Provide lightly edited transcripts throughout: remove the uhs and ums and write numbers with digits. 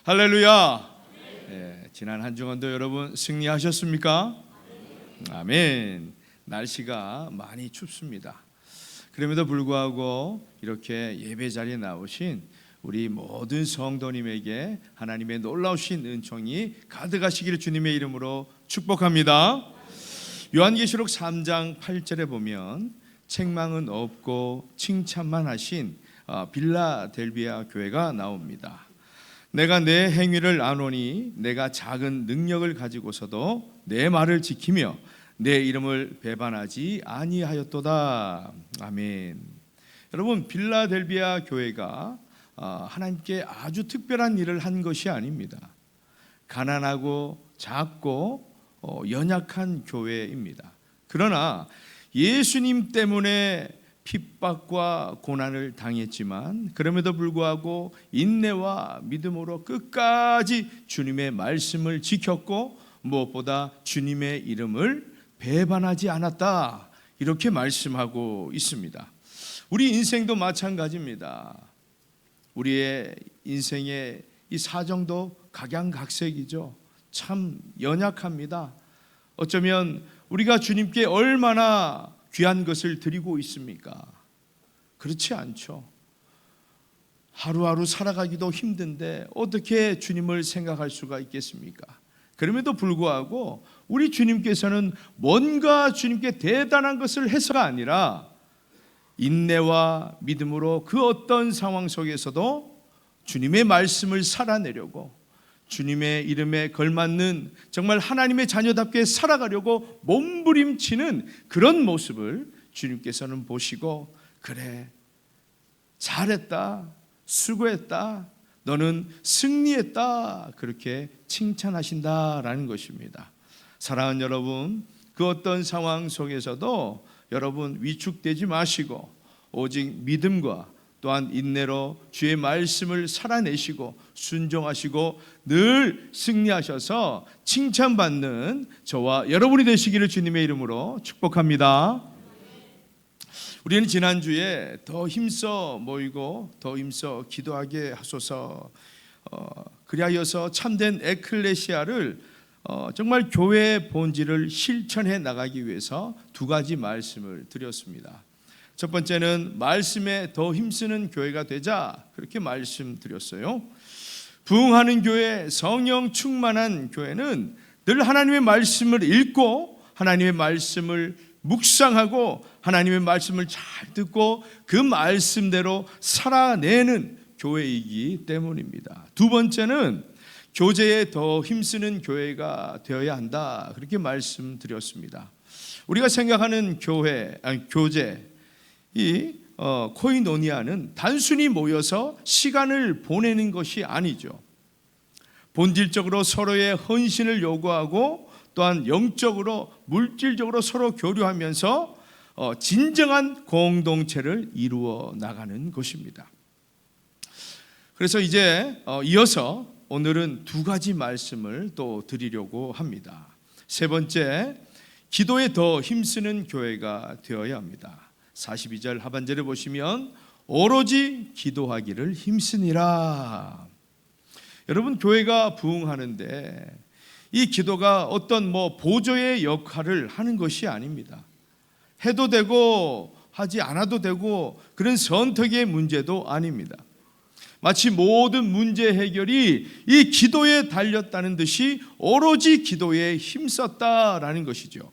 할렐루야. 지난 한 주간도 여러분 승리하셨습니까? 아멘. 날씨가 많이 춥습니다. 그럼에도 불구하고 이렇게 예배 자리에 나오신 우리 모든 성도님에게 하나님의 놀라우신 은총이 가득하시기를 주님의 이름으로 축복합니다. 요한계시록 3장 8절에 보면 책망은 없고 칭찬만 하신 빌라델비아 교회가 나옵니다. 내가 내 행위를 아노니 내가 작은 능력을 가지고서도 내 말을 지키며 내 이름을 배반하지 아니하였도다. 아멘. 여러분, 빌라델비아 교회가 하나님께 아주 특별한 일을 한 것이 아닙니다. 가난하고 작고 연약한 교회입니다. 그러나 예수님 때문에 핍박과 고난을 당했지만 그럼에도 불구하고 인내와 믿음으로 끝까지 주님의 말씀을 지켰고 무엇보다 주님의 이름을 배반하지 않았다, 이렇게 말씀하고 있습니다. 우리 인생도 마찬가지입니다. 우리의 인생의 이 사정도 각양각색이죠. 참 연약합니다. 어쩌면 우리가 주님께 얼마나 귀한 것을 드리고 있습니까? 그렇지 않죠. 하루하루 살아가기도 힘든데 어떻게 주님을 생각할 수가 있겠습니까? 그럼에도 불구하고 우리 주님께서는 뭔가 주님께 대단한 것을 해서가 아니라 인내와 믿음으로 그 어떤 상황 속에서도 주님의 말씀을 살아내려고, 주님의 이름에 걸맞는 정말 하나님의 자녀답게 살아가려고 몸부림치는 그런 모습을 주님께서는 보시고, 그래, 잘했다, 수고했다, 너는 승리했다, 그렇게 칭찬하신다라는 것입니다. 사랑하는 여러분, 그 어떤 상황 속에서도 여러분 위축되지 마시고 오직 믿음과 또한 인내로 주의 말씀을 살아내시고 순종하시고 늘 승리하셔서 칭찬받는 저와 여러분이 되시기를 주님의 이름으로 축복합니다. 우리는 지난주에 더 힘써 모이고 더 힘써 기도하게 하소서, 그리하여서 참된 에클레시아를 정말 교회의 본질을 실천해 나가기 위해서 두 가지 말씀을 드렸습니다. 첫 번째는 말씀에 더 힘쓰는 교회가 되자, 그렇게 말씀드렸어요. 부흥하는 교회, 성령 충만한 교회는 늘 하나님의 말씀을 읽고 하나님의 말씀을 묵상하고 하나님의 말씀을 잘 듣고 그 말씀대로 살아내는 교회이기 때문입니다. 두 번째는 교제에 더 힘쓰는 교회가 되어야 한다, 그렇게 말씀드렸습니다. 우리가 생각하는 교제, 이 코이노니아는 단순히 모여서 시간을 보내는 것이 아니죠. 본질적으로 서로의 헌신을 요구하고 또한 영적으로 물질적으로 서로 교류하면서 진정한 공동체를 이루어 나가는 것입니다. 그래서 이제 이어서 오늘은 두 가지 말씀을 또 드리려고 합니다. 세 번째, 기도에 더 힘쓰는 교회가 되어야 합니다. 42절 하반절에 보시면 오로지 기도하기를 힘쓰니라. 여러분, 교회가 부흥하는데 이 기도가 어떤 보조의 역할을 하는 것이 아닙니다. 해도 되고 하지 않아도 되고 그런 선택의 문제도 아닙니다. 마치 모든 문제 해결이 이 기도에 달렸다는 듯이 오로지 기도에 힘썼다라는 것이죠.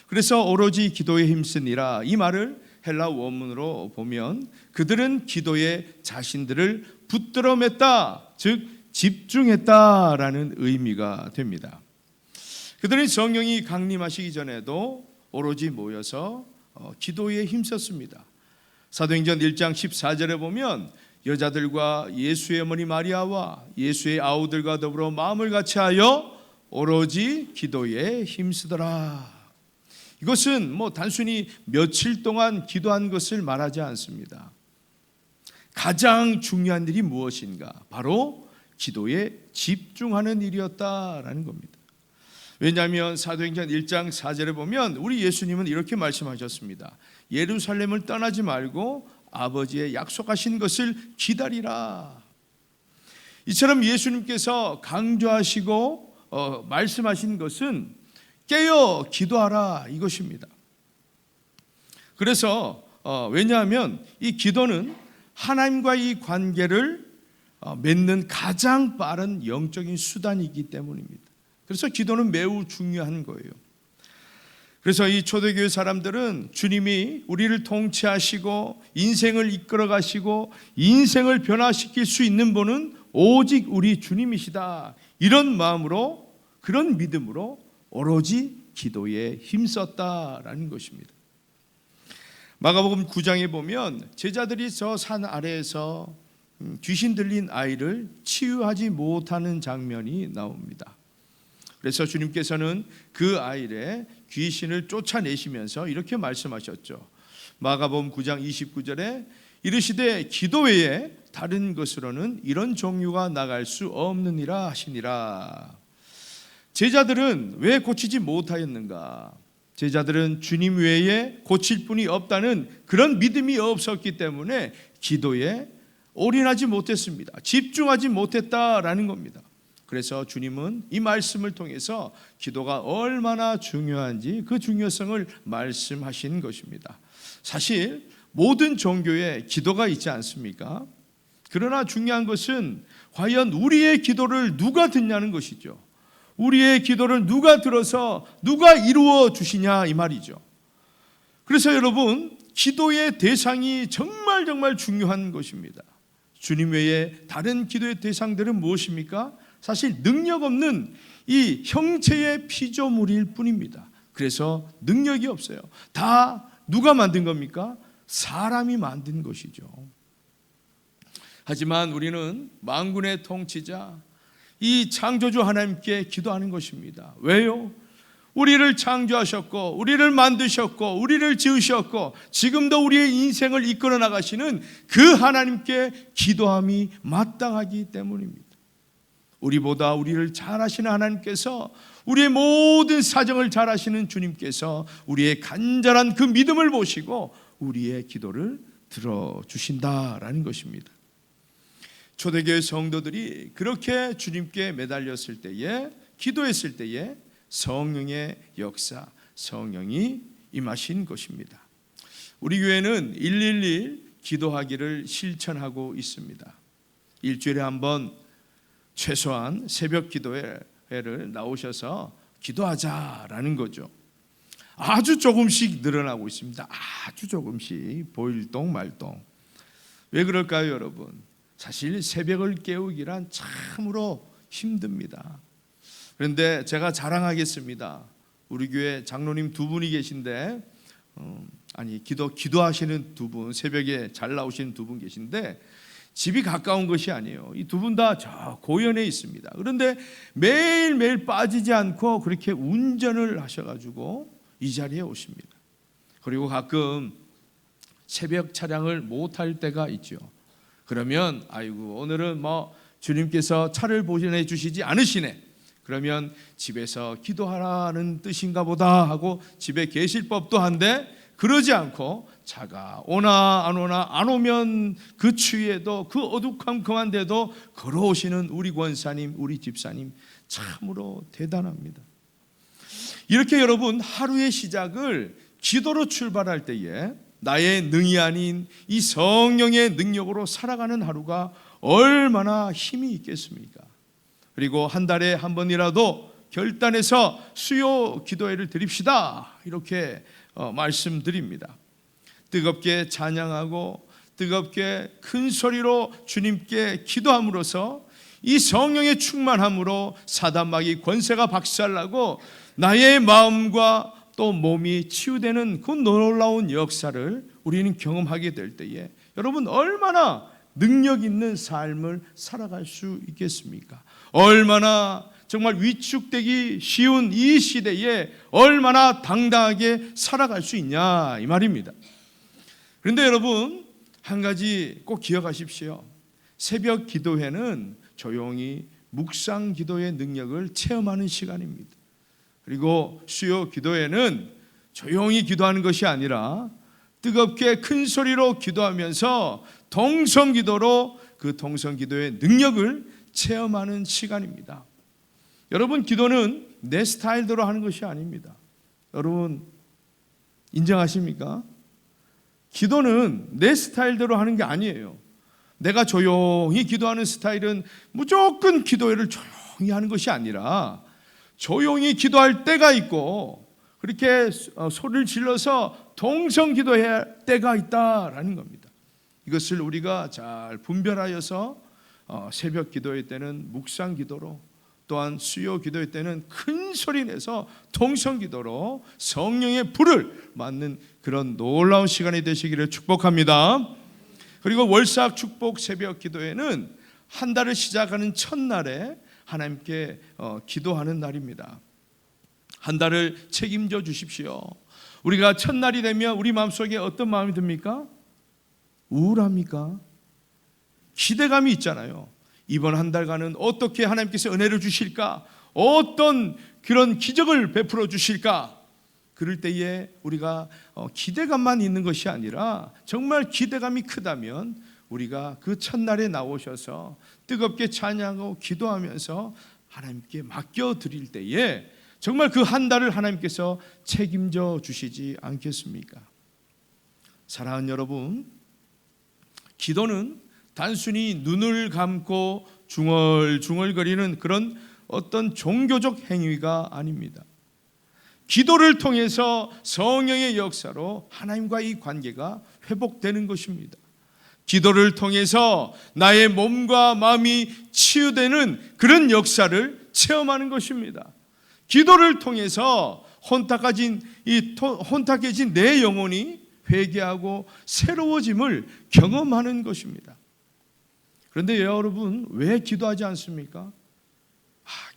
그래서 오로지 기도에 힘쓰니라, 이 말을 헬라 원문으로 보면 그들은 기도에 자신들을 붙들어 맸다, 즉 집중했다라는 의미가 됩니다. 그들은 성령이 강림하시기 전에도 오로지 모여서 기도에 힘썼습니다. 사도행전 1장 14절에 보면 여자들과 예수의 어머니 마리아와 예수의 아우들과 더불어 마음을 같이하여 오로지 기도에 힘쓰더라. 이것은 단순히 며칠 동안 기도한 것을 말하지 않습니다. 가장 중요한 일이 무엇인가? 바로 기도에 집중하는 일이었다라는 겁니다. 왜냐하면 사도행전 1장 4절에 보면 우리 예수님은 이렇게 말씀하셨습니다. 예루살렘을 떠나지 말고 아버지의 약속하신 것을 기다리라. 이처럼 예수님께서 강조하시고 말씀하신 것은 깨어 기도하라 이것입니다. 그래서 왜냐하면 이 기도는 하나님과의 관계를 맺는 가장 빠른 영적인 수단이기 때문입니다. 그래서 기도는 매우 중요한 거예요. 그래서 이 초대교회 사람들은 주님이 우리를 통치하시고 인생을 이끌어 가시고 인생을 변화시킬 수 있는 분은 오직 우리 주님이시다, 이런 마음으로, 그런 믿음으로 오로지 기도에 힘썼다라는 것입니다. 마가복음 9장에 보면 제자들이 저 산 아래에서 귀신 들린 아이를 치유하지 못하는 장면이 나옵니다. 그래서 주님께서는 그 아이의 귀신을 쫓아내시면서 이렇게 말씀하셨죠. 마가복음 9장 29절에 이르시되 기도 외에 다른 것으로는 이런 종류가 나갈 수 없느니라 하시니라. 제자들은 왜 고치지 못하였는가? 제자들은 주님 외에 고칠 분이 없다는 그런 믿음이 없었기 때문에 기도에 올인하지 못했습니다. 집중하지 못했다라는 겁니다. 그래서 주님은 이 말씀을 통해서 기도가 얼마나 중요한지 그 중요성을 말씀하신 것입니다. 사실 모든 종교에 기도가 있지 않습니까? 그러나 중요한 것은 과연 우리의 기도를 누가 듣냐는 것이죠. 우리의 기도를 누가 들어서 누가 이루어 주시냐 이 말이죠. 그래서 여러분, 기도의 대상이 정말 중요한 것입니다. 주님 외에 다른 기도의 대상들은 무엇입니까? 사실 능력 없는 이 형체의 피조물일 뿐입니다. 그래서 능력이 없어요. 다 누가 만든 겁니까? 사람이 만든 것이죠. 하지만 우리는 만군의 통치자 이 창조주 하나님께 기도하는 것입니다. 왜요? 우리를 창조하셨고 우리를 만드셨고 우리를 지으셨고 지금도 우리의 인생을 이끌어 나가시는 그 하나님께 기도함이 마땅하기 때문입니다. 우리보다 우리를 잘 아시는 하나님께서, 우리의 모든 사정을 잘 아시는 주님께서 우리의 간절한 그 믿음을 보시고 우리의 기도를 들어주신다라는 것입니다. 초대교회 성도들이 그렇게 주님께 매달렸을 때에, 기도했을 때에 성령의 역사, 성령이 임하신 것입니다. 우리 교회는 111 기도하기를 실천하고 있습니다. 일주일에 한 번 최소한 새벽 기도회를 나오셔서 기도하자라는 거죠. 아주 조금씩 늘어나고 있습니다. 아주 조금씩, 보일동 말동. 왜 그럴까요, 여러분? 사실 새벽을 깨우기란 참으로 힘듭니다. 그런데 제가 자랑하겠습니다. 우리 교회 장로님 두 분이 계신데, 기도하시는 두 분, 새벽에 잘 나오시는 두 분 계신데 집이 가까운 것이 아니에요. 이 두 분 다 저 고연에 있습니다. 그런데 매일매일 빠지지 않고 그렇게 운전을 하셔가지고 이 자리에 오십니다. 그리고 가끔 새벽 차량을 못할 때가 있죠. 그러면 아이고 오늘은 주님께서 차를 보내 주시지 않으시네. 그러면 집에서 기도하라는 뜻인가 보다 하고 집에 계실 법도 한데, 그러지 않고 차가 오나 안 오나, 안 오면 그 추위에도 그 어두컴컴한데도 걸어오시는 우리 권사님, 우리 집사님 참으로 대단합니다. 이렇게 여러분, 하루의 시작을 기도로 출발할 때에 나의 능이 아닌 이 성령의 능력으로 살아가는 하루가 얼마나 힘이 있겠습니까? 그리고 한 달에 한 번이라도 결단해서 수요 기도회를 드립시다, 이렇게 말씀드립니다. 뜨겁게 찬양하고 뜨겁게 큰 소리로 주님께 기도함으로써 이 성령의 충만함으로 사단마귀 권세가 박살나고 나의 마음과 또 몸이 치유되는 그 놀라운 역사를 우리는 경험하게 될 때에 여러분, 얼마나 능력 있는 삶을 살아갈 수 있겠습니까? 얼마나 정말 위축되기 쉬운 이 시대에 얼마나 당당하게 살아갈 수 있냐 이 말입니다. 그런데 여러분, 한 가지 꼭 기억하십시오. 새벽 기도회는 조용히 묵상 기도의 능력을 체험하는 시간입니다. 그리고 수요 기도회는 조용히 기도하는 것이 아니라 뜨겁게 큰 소리로 기도하면서 동성기도로 그 동성기도의 능력을 체험하는 시간입니다. 여러분, 기도는 내 스타일대로 하는 것이 아닙니다. 여러분 인정하십니까? 기도는 내 스타일대로 하는 게 아니에요. 내가 조용히 기도하는 스타일은 무조건 기도를 조용히 하는 것이 아니라 조용히 기도할 때가 있고 그렇게 소리를 질러서 동성 기도해야 할 때가 있다라는 겁니다. 이것을 우리가 잘 분별하여서 새벽 기도의 때는 묵상 기도로, 또한 수요 기도의 때는 큰 소리 내서 동성 기도로 성령의 불을 맞는 그런 놀라운 시간이 되시기를 축복합니다. 그리고 월삭 축복 새벽 기도회는 한 달을 시작하는 첫날에 하나님께 기도하는 날입니다. 한 달을 책임져 주십시오. 우리가 첫날이 되면 우리 마음속에 어떤 마음이 듭니까? 우울합니까? 기대감이 있잖아요. 이번 한 달간은 어떻게 하나님께서 은혜를 주실까? 어떤 그런 기적을 베풀어 주실까? 그럴 때에 우리가 기대감만 있는 것이 아니라 정말 기대감이 크다면 우리가 그 첫날에 나오셔서 뜨겁게 찬양하고 기도하면서 하나님께 맡겨드릴 때에 정말 그 한 달을 하나님께서 책임져 주시지 않겠습니까? 사랑하는 여러분, 기도는 단순히 눈을 감고 중얼중얼거리는 그런 어떤 종교적 행위가 아닙니다. 기도를 통해서 성령의 역사로 하나님과의 관계가 회복되는 것입니다. 기도를 통해서 나의 몸과 마음이 치유되는 그런 역사를 체험하는 것입니다. 기도를 통해서 혼탁해진 내 영혼이 회개하고 새로워짐을 경험하는 것입니다. 그런데 여러분, 왜 기도하지 않습니까?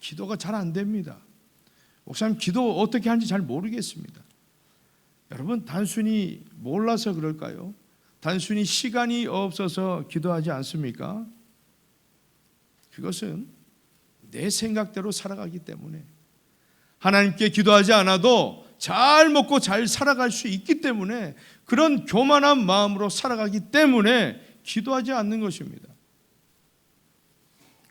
기도가 잘 안 됩니다. 목사님, 기도 어떻게 하는지 잘 모르겠습니다. 여러분, 단순히 몰라서 그럴까요? 단순히 시간이 없어서 기도하지 않습니까? 그것은 내 생각대로 살아가기 때문에, 하나님께 기도하지 않아도 잘 먹고 잘 살아갈 수 있기 때문에, 그런 교만한 마음으로 살아가기 때문에 기도하지 않는 것입니다.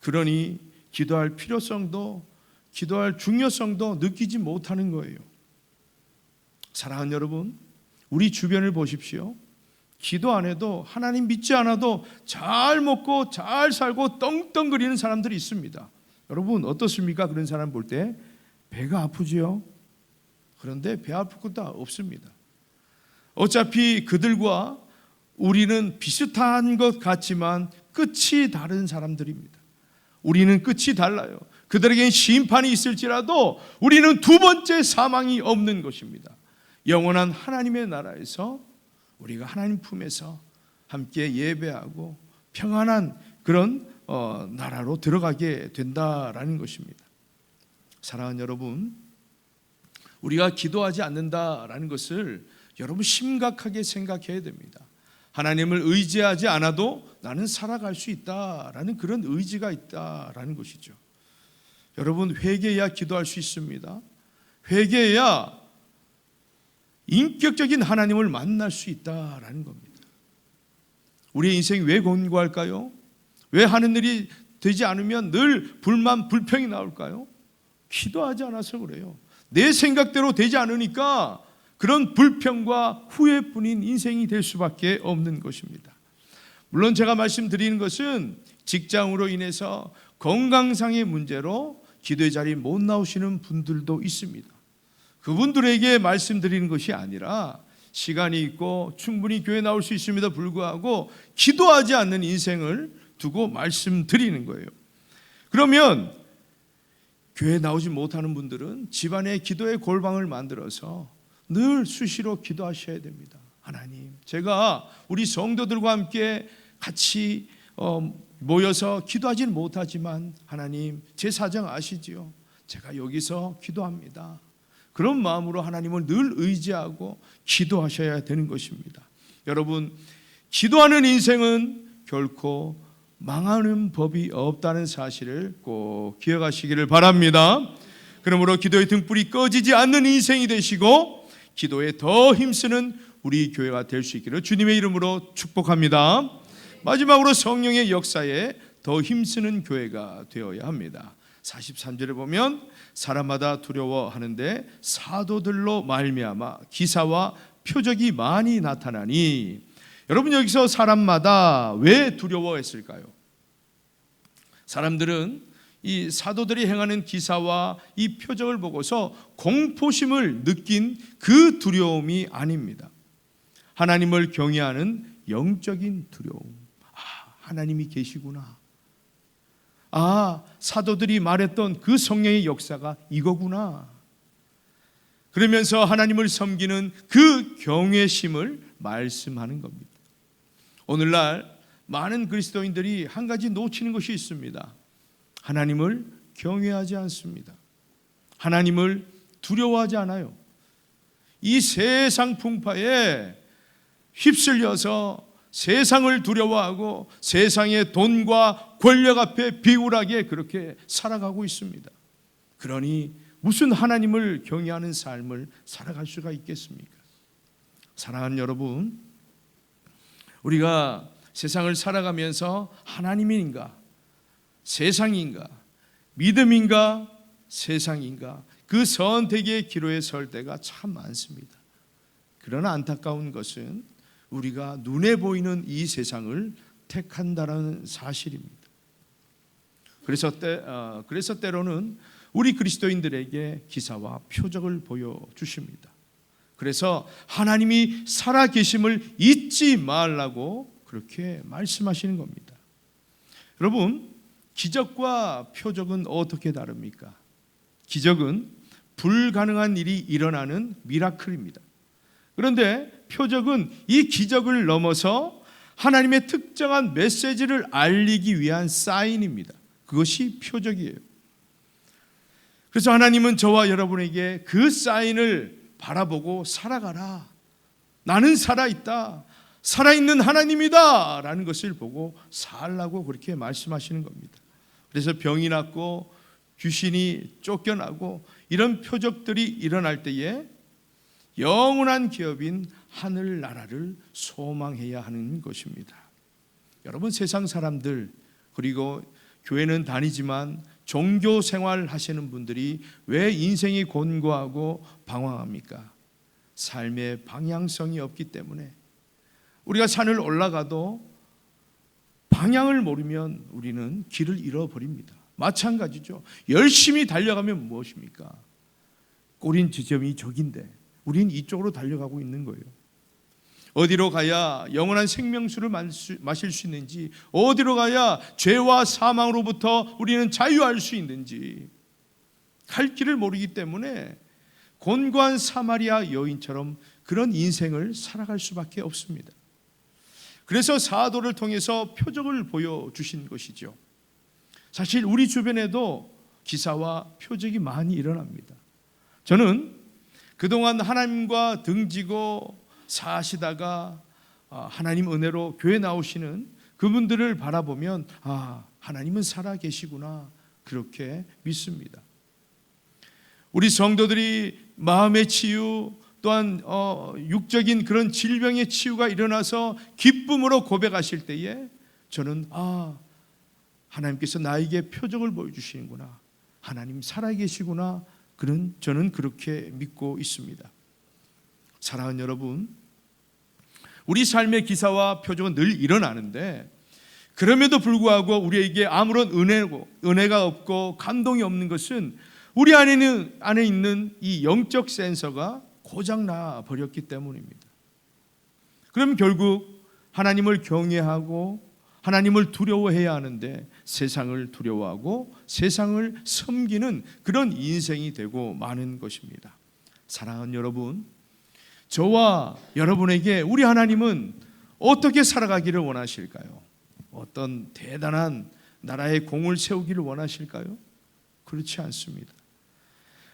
그러니 기도할 필요성도, 기도할 중요성도 느끼지 못하는 거예요. 사랑하는 여러분, 우리 주변을 보십시오. 기도 안 해도, 하나님 믿지 않아도 잘 먹고 잘 살고 떵떵거리는 사람들이 있습니다. 여러분 어떻습니까? 그런 사람 볼 때 배가 아프지요? 그런데 배 아플 것도 없습니다. 어차피 그들과 우리는 비슷한 것 같지만 끝이 다른 사람들입니다. 우리는 끝이 달라요. 그들에겐 심판이 있을지라도 우리는 두 번째 사망이 없는 것입니다. 영원한 하나님의 나라에서 우리가 하나님 품에서 함께 예배하고 평안한 그런 나라로 들어가게 된다라는 것입니다. 사랑하는 여러분, 우리가 기도하지 않는다라는 것을 여러분 심각하게 생각해야 됩니다. 하나님을 의지하지 않아도 나는 살아갈 수 있다라는 그런 의지가 있다라는 것이죠. 여러분, 회개해야 기도할 수 있습니다. 회개해야 인격적인 하나님을 만날 수 있다라는 겁니다. 우리의 인생이 왜 곤고할까요? 왜 하는 일이 되지 않으면 늘 불만, 불평이 나올까요? 기도하지 않아서 그래요. 내 생각대로 되지 않으니까 그런 불평과 후회뿐인 인생이 될 수밖에 없는 것입니다. 물론 제가 말씀드리는 것은 직장으로 인해서 건강상의 문제로 기도의 자리에 못 나오시는 분들도 있습니다. 그분들에게 말씀드리는 것이 아니라 시간이 있고 충분히 교회 나올 수 있음에도 불구하고 기도하지 않는 인생을 두고 말씀드리는 거예요. 그러면 교회 나오지 못하는 분들은 집안에 기도의 골방을 만들어서 늘 수시로 기도하셔야 됩니다. 하나님, 제가 우리 성도들과 함께 같이 모여서 기도하지는 못하지만 하나님, 제 사정 아시지요? 제가 여기서 기도합니다. 그런 마음으로 하나님을 늘 의지하고 기도하셔야 되는 것입니다. 여러분, 기도하는 인생은 결코 망하는 법이 없다는 사실을 꼭 기억하시기를 바랍니다. 그러므로 기도의 등불이 꺼지지 않는 인생이 되시고 기도에 더 힘쓰는 우리 교회가 될 수 있기를 주님의 이름으로 축복합니다. 마지막으로 성령의 역사에 더 힘쓰는 교회가 되어야 합니다. 43절에 보면 사람마다 두려워하는데 사도들로 말미암아 기사와 표적이 많이 나타나니. 여러분, 여기서 사람마다 왜 두려워했을까요? 사람들은 이 사도들이 행하는 기사와 이 표적을 보고서 공포심을 느낀 그 두려움이 아닙니다. 하나님을 경외하는 영적인 두려움. 하나님이 계시구나. 사도들이 말했던 그 성령의 역사가 이거구나. 그러면서 하나님을 섬기는 그 경외심을 말씀하는 겁니다. 오늘날 많은 그리스도인들이 한 가지 놓치는 것이 있습니다. 하나님을 경외하지 않습니다. 하나님을 두려워하지 않아요. 이 세상 풍파에 휩쓸려서 세상을 두려워하고 세상의 돈과 권력 앞에 비굴하게 그렇게 살아가고 있습니다. 그러니 무슨 하나님을 경외하는 삶을 살아갈 수가 있겠습니까? 사랑하는 여러분, 우리가 세상을 살아가면서 하나님인가, 세상인가, 믿음인가, 세상인가, 그 선택의 기로에 설 때가 참 많습니다. 그러나 안타까운 것은 우리가 눈에 보이는 이 세상을 택한다는 사실입니다. 그래서 때로는 우리 그리스도인들에게 기사와 표적을 보여주십니다. 그래서 하나님이 살아계심을 잊지 말라고 그렇게 말씀하시는 겁니다. 여러분, 기적과 표적은 어떻게 다릅니까? 기적은 불가능한 일이 일어나는 미라클입니다. 그런데 표적은 이 기적을 넘어서 하나님의 특정한 메시지를 알리기 위한 사인입니다. 그것이 표적이에요. 그래서 하나님은 저와 여러분에게 그 사인을 바라보고 살아가라. 나는 살아있다. 살아있는 하나님이다. 라는 것을 보고 살라고 그렇게 말씀하시는 겁니다. 그래서 병이 낫고 귀신이 쫓겨나고 이런 표적들이 일어날 때에 영원한 기업인 하늘나라를 소망해야 하는 것입니다. 여러분, 세상 사람들, 그리고 교회는 다니지만 종교 생활 하시는 분들이 왜 인생이 곤고하고 방황합니까? 삶의 방향성이 없기 때문에. 우리가 산을 올라가도 방향을 모르면 우리는 길을 잃어버립니다. 마찬가지죠. 열심히 달려가면 무엇입니까? 꼬린 지점이 저긴데 우리는 이쪽으로 달려가고 있는 거예요. 어디로 가야 영원한 생명수를 마실 수 있는지, 어디로 가야 죄와 사망으로부터 우리는 자유할 수 있는지 갈 길을 모르기 때문에 곤고한 사마리아 여인처럼 그런 인생을 살아갈 수밖에 없습니다. 그래서 사도를 통해서 표적을 보여주신 것이죠. 사실 우리 주변에도 기사와 표적이 많이 일어납니다. 저는 그동안 하나님과 등지고 사시다가 하나님 은혜로 교회 나오시는 그분들을 바라보면 하나님은 살아계시구나 그렇게 믿습니다. 우리 성도들이 마음의 치유 또한 육적인 그런 질병의 치유가 일어나서 기쁨으로 고백하실 때에 저는 하나님께서 나에게 표적을 보여주시는구나, 하나님 살아계시구나, 저는 그렇게 믿고 있습니다. 사랑하는 여러분, 우리 삶의 기사와 표적은 늘 일어나는데 그럼에도 불구하고 우리에게 아무런 은혜가 없고 감동이 없는 것은 우리 안에 있는 이 영적 센서가 고장나 버렸기 때문입니다. 그럼 결국 하나님을 경외하고 하나님을 두려워해야 하는데 세상을 두려워하고 세상을 섬기는 그런 인생이 되고 마는 것입니다. 사랑하는 여러분, 저와 여러분에게 우리 하나님은 어떻게 살아가기를 원하실까요? 어떤 대단한 나라의 공을 세우기를 원하실까요? 그렇지 않습니다.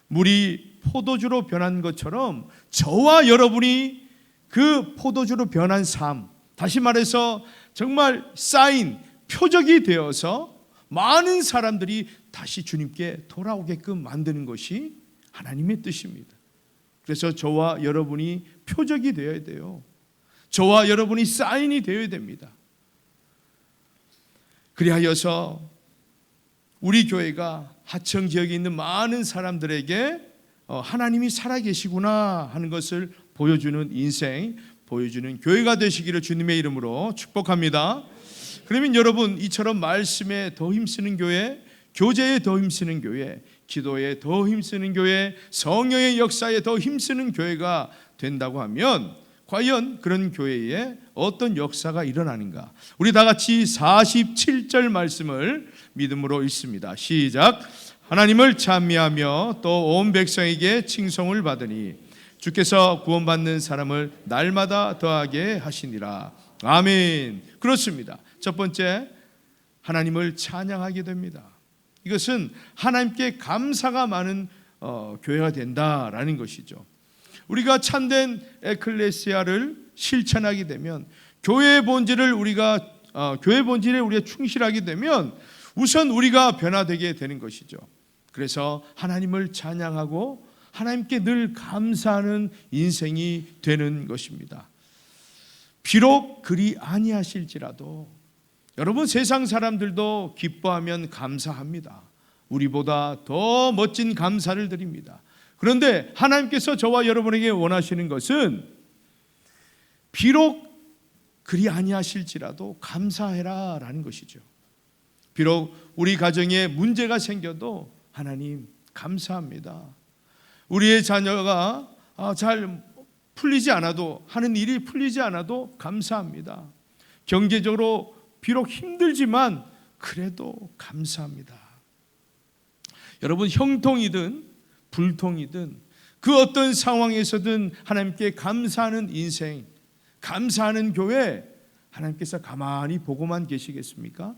물이 포도주로 변한 것처럼 저와 여러분이 그 포도주로 변한 삶, 다시 말해서 정말 사인, 표적이 되어서 많은 사람들이 다시 주님께 돌아오게끔 만드는 것이 하나님의 뜻입니다. 그래서 저와 여러분이 표적이 되어야 돼요. 저와 여러분이 사인이 되어야 됩니다. 그리하여서 우리 교회가 하청 지역에 있는 많은 사람들에게 하나님이 살아계시구나 하는 것을 보여주는 인생, 보여주는 교회가 되시기를 주님의 이름으로 축복합니다. 그러면 여러분, 이처럼 말씀에 더 힘쓰는 교회, 교제에 더 힘쓰는 교회, 기도에 더 힘쓰는 교회, 성령의 역사에 더 힘쓰는 교회가 된다고 하면 과연 그런 교회에 어떤 역사가 일어나는가? 우리 다 같이 47절 말씀을 믿음으로 읽습니다. 시작. 하나님을 찬미하며 또 온 백성에게 칭송을 받으니 주께서 구원받는 사람을 날마다 더하게 하시니라. 아멘. 그렇습니다. 첫 번째, 하나님을 찬양하게 됩니다. 이것은 하나님께 감사가 많은 교회가 된다라는 것이죠. 우리가 참된 에클레시아를 실천하게 되면, 교회의 본질에 우리가 충실하게 되면 우선 우리가 변화되게 되는 것이죠. 그래서 하나님을 찬양하고 하나님께 늘 감사하는 인생이 되는 것입니다. 비록 그리 아니하실지라도 여러분, 세상 사람들도 기뻐하면 감사합니다. 우리보다 더 멋진 감사를 드립니다. 그런데 하나님께서 저와 여러분에게 원하시는 것은 비록 그리 아니하실지라도 감사해라 라는 것이죠. 비록 우리 가정에 문제가 생겨도 하나님 감사합니다. 우리의 자녀가 잘 풀리지 않아도, 하는 일이 풀리지 않아도 감사합니다. 경제적으로 비록 힘들지만 그래도 감사합니다. 여러분, 형통이든 불통이든 그 어떤 상황에서든 하나님께 감사하는 인생, 감사하는 교회, 하나님께서 가만히 보고만 계시겠습니까?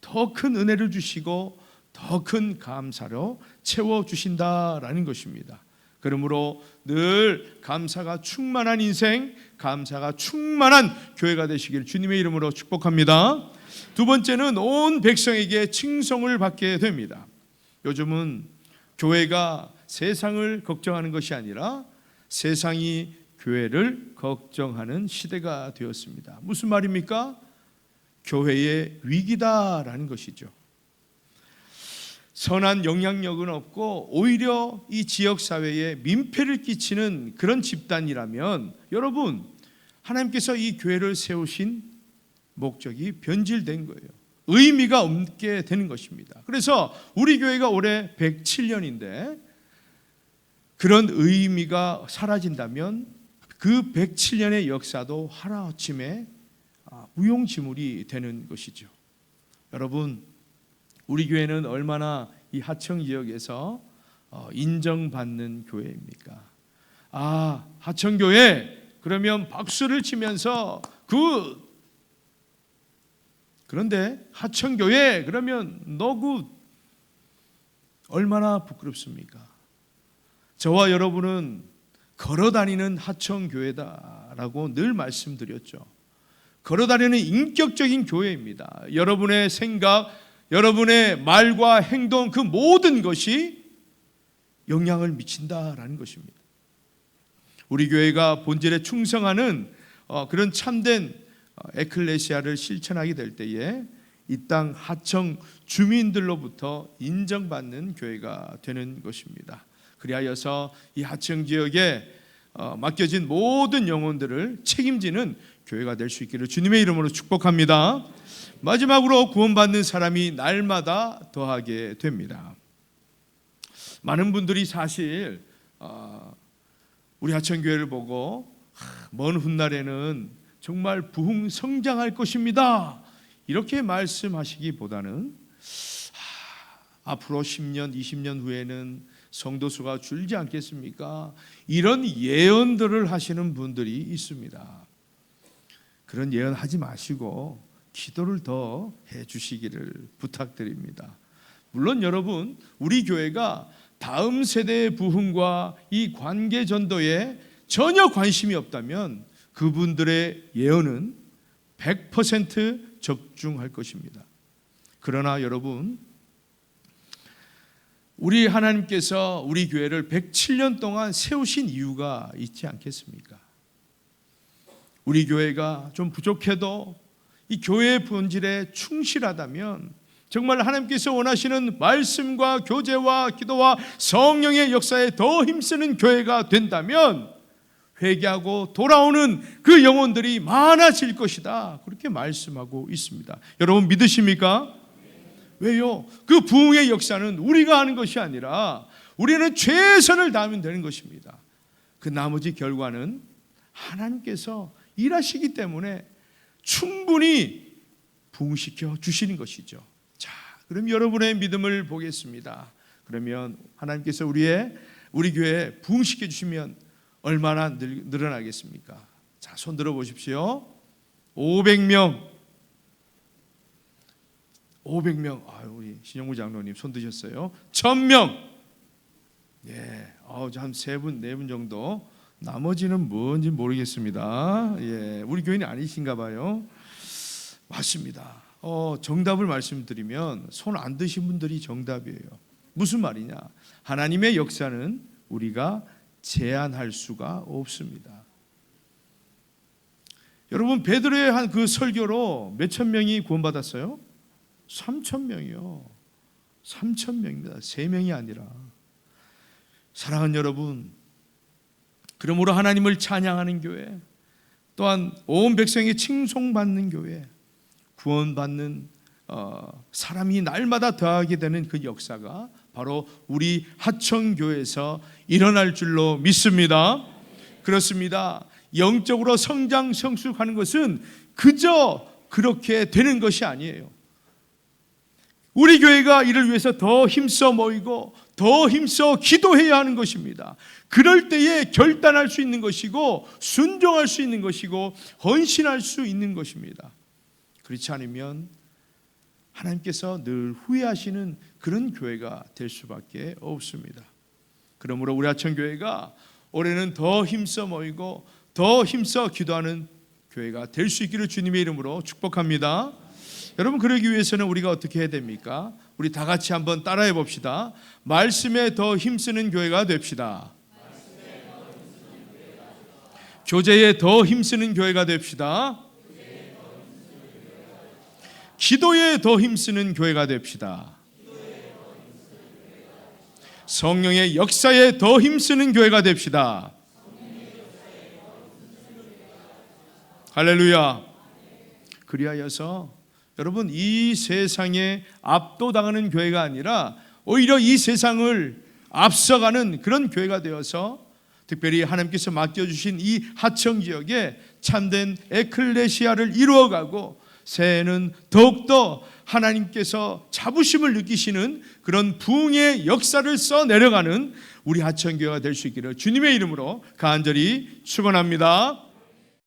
더 큰 은혜를 주시고 더 큰 감사로 채워주신다라는 것입니다. 그러므로 늘 감사가 충만한 인생, 감사가 충만한 교회가 되시길 주님의 이름으로 축복합니다. 두 번째는 온 백성에게 칭송을 받게 됩니다. 요즘은 교회가 세상을 걱정하는 것이 아니라 세상이 교회를 걱정하는 시대가 되었습니다. 무슨 말입니까? 교회의 위기다라는 것이죠. 선한 영향력은 없고 오히려 이 지역사회에 민폐를 끼치는 그런 집단이라면 여러분, 하나님께서 이 교회를 세우신 목적이 변질된 거예요. 의미가 없게 되는 것입니다. 그래서 우리 교회가 올해 107년인데 그런 의미가 사라진다면 그 107년의 역사도 하루아침에 무용지물이 되는 것이죠. 여러분, 우리 교회는 얼마나 이 하청 지역에서 인정받는 교회입니까? 하청교회 그러면 박수를 치면서 그런데 하청교회 그러면 너굿, 얼마나 부끄럽습니까? 저와 여러분은 걸어다니는 하청교회다라고 늘 말씀드렸죠. 걸어다니는 인격적인 교회입니다. 여러분의 생각, 여러분의 말과 행동, 그 모든 것이 영향을 미친다라는 것입니다. 우리 교회가 본질에 충성하는 그런 참된 에클레시아를 실천하게 될 때에 이 땅 하청 주민들로부터 인정받는 교회가 되는 것입니다. 그리하여서 이 하청 지역에 맡겨진 모든 영혼들을 책임지는 교회가 될 수 있기를 주님의 이름으로 축복합니다. 마지막으로 구원받는 사람이 날마다 더하게 됩니다. 많은 분들이 사실 우리 하청교회를 보고 먼 훗날에는 정말 부흥성장할 것입니다 이렇게 말씀하시기보다는 앞으로 10년, 20년 후에는 성도수가 줄지 않겠습니까? 이런 예언들을 하시는 분들이 있습니다. 그런 예언하지 마시고 기도를 더 해주시기를 부탁드립니다. 물론 여러분, 우리 교회가 다음 세대의 부흥과 이 관계 전도에 전혀 관심이 없다면 그분들의 예언은 100% 적중할 것입니다. 그러나 여러분, 우리 하나님께서 우리 교회를 107년 동안 세우신 이유가 있지 않겠습니까? 우리 교회가 좀 부족해도 이 교회의 본질에 충실하다면 정말 하나님께서 원하시는 말씀과 교제와 기도와 성령의 역사에 더 힘쓰는 교회가 된다면 회개하고 돌아오는 그 영혼들이 많아질 것이다, 그렇게 말씀하고 있습니다. 여러분 믿으십니까? 왜요? 그 부흥의 역사는 우리가 하는 것이 아니라 우리는 최선을 다하면 되는 것입니다. 그 나머지 결과는 하나님께서 일하시기 때문에 충분히 부흥시켜 주시는 것이죠. 자, 그럼 여러분의 믿음을 보겠습니다. 그러면 하나님께서 우리 교회에 부흥시켜 주시면 얼마나 늘어나겠습니까? 자, 손 들어 보십시오. 500명. 우리 신영무 장로님 손 드셨어요. 1000명. 예, 한 3분, 4분 정도. 나머지는 뭔지 모르겠습니다. 예, 우리 교인이 아니신가 봐요. 맞습니다. 정답을 말씀드리면 손 안 드신 분들이 정답이에요. 무슨 말이냐? 하나님의 역사는 우리가 제한할 수가 없습니다. 여러분, 베드로의 한 그 설교로 몇천 명이 구원받았어요? 3,000명이요. 3,000명입니다. 3명이 아니라. 사랑하는 여러분, 그러므로 하나님을 찬양하는 교회, 또한 온 백성이 칭송받는 교회, 구원받는 사람이 날마다 더하게 되는 그 역사가 바로 우리 하청교회에서 일어날 줄로 믿습니다. 그렇습니다. 영적으로 성장 성숙하는 것은 그저 그렇게 되는 것이 아니에요. 우리 교회가 이를 위해서 더 힘써 모이고 더 힘써 기도해야 하는 것입니다. 그럴 때에 결단할 수 있는 것이고 순종할 수 있는 것이고 헌신할 수 있는 것입니다. 그렇지 않으면 하나님께서 늘 후회하시는 그런 교회가 될 수밖에 없습니다. 그러므로 우리 하청교회가 올해는 더 힘써 모이고 더 힘써 기도하는 교회가 될 수 있기를 주님의 이름으로 축복합니다. 여러분, 그러기 위해서는 우리가 어떻게 해야 됩니까? 우리 다 같이 한번 따라해 봅시다. 말씀에 더 힘쓰는 교회가 됩시다. 교제에 더 힘쓰는 교회가 됩시다. 기도에 더 힘쓰는 교회가 됩시다. 성령의 역사에 더 힘쓰는 교회가 됩시다. 할렐루야. 그리하여서 여러분, 이 세상에 압도당하는 교회가 아니라 오히려 이 세상을 앞서가는 그런 교회가 되어서 특별히 하나님께서 맡겨주신 이 하청지역에 참된 에클레시아를 이루어가고 새해에는 더욱더 하나님께서 자부심을 느끼시는 그런 부흥의 역사를 써내려가는 우리 하청교회가 될 수 있기를 주님의 이름으로 간절히 축원합니다.